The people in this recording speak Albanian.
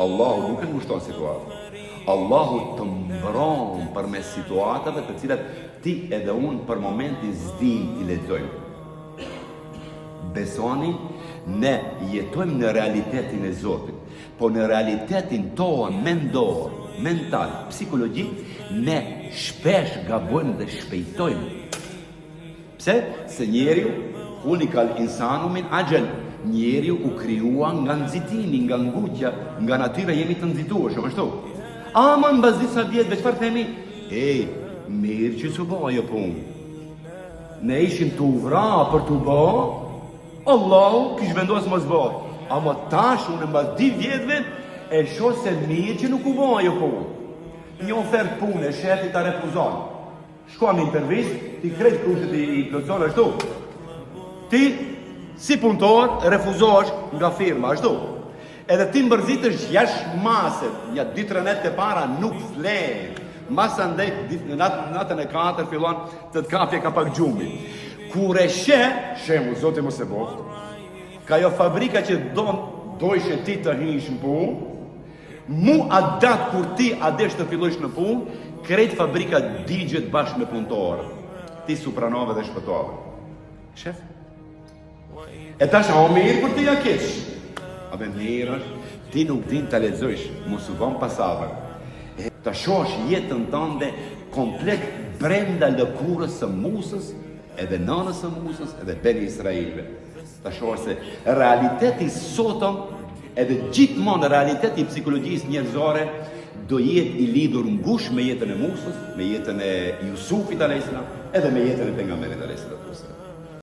Allahu nuk e ngushton situatën. Allahu të mbron përmes situatave të cilat ti edhe unë për momentin s'dim t'i lexojmë. Besoni, ne jetojmë në realitetin e Zotit, po në realitetin tonë mendor, mental, psikologjik, ne shpesh gabojmë dhe shpejtojmë. Pse? Se njeriu khuliqal insanu min ajal. Njeriu u krijua nga nxitimi, nga ngutja, nga natyra jemi të nxituar, ashtu. Ama në bazë disa vjetëve çfarë themi? Mirë që s'u bë ajo punë. Ne ishim të uvra për t'u bë, Allahu kish vendosur mos bëhet. Ama tash unë mbas 10 vjetëve e shoh se mirë që nuk u bë ajo punë. Një ofertë pune, shefi ta refuzon. Shkojmë në intervistë, ti krejt kushtet i plotson ashtu. Ti si punëtor refuzohesh nga firma ashtu. Edhe ti mbërzitesh jashtë maset, ja 2-3 net e para nuk flen. Masa ndaj natën e 4 fillon të të kapje ka pak gjumi. Kur e shemu, Zoti mos e boft, ka jo fabrika që dojshe ti të hinsh në punë, mu atë datë kur ti adesh të fillojsh në punë, krejt fabrika digjet bashkë me punëtorë. Ti supranove dhe shpëtove. Shef? E tash o mirë për ti ja kesh. A be mirë është, ti nuk din të lexojsh, mos u von pasavër. Të shosh jetën tënde komplet brenda lëkurës së Musës, edhe nënës së Musës, edhe Beni Israilve. Të shosh se realiteti sotëm, edhe gjithmonë realiteti i psikologjisë njerëzore, do jetë i lidhur ngushtë me jetën e Musës, me jetën e Jusufit a.s. edhe me jetën e pejgamberit a.s.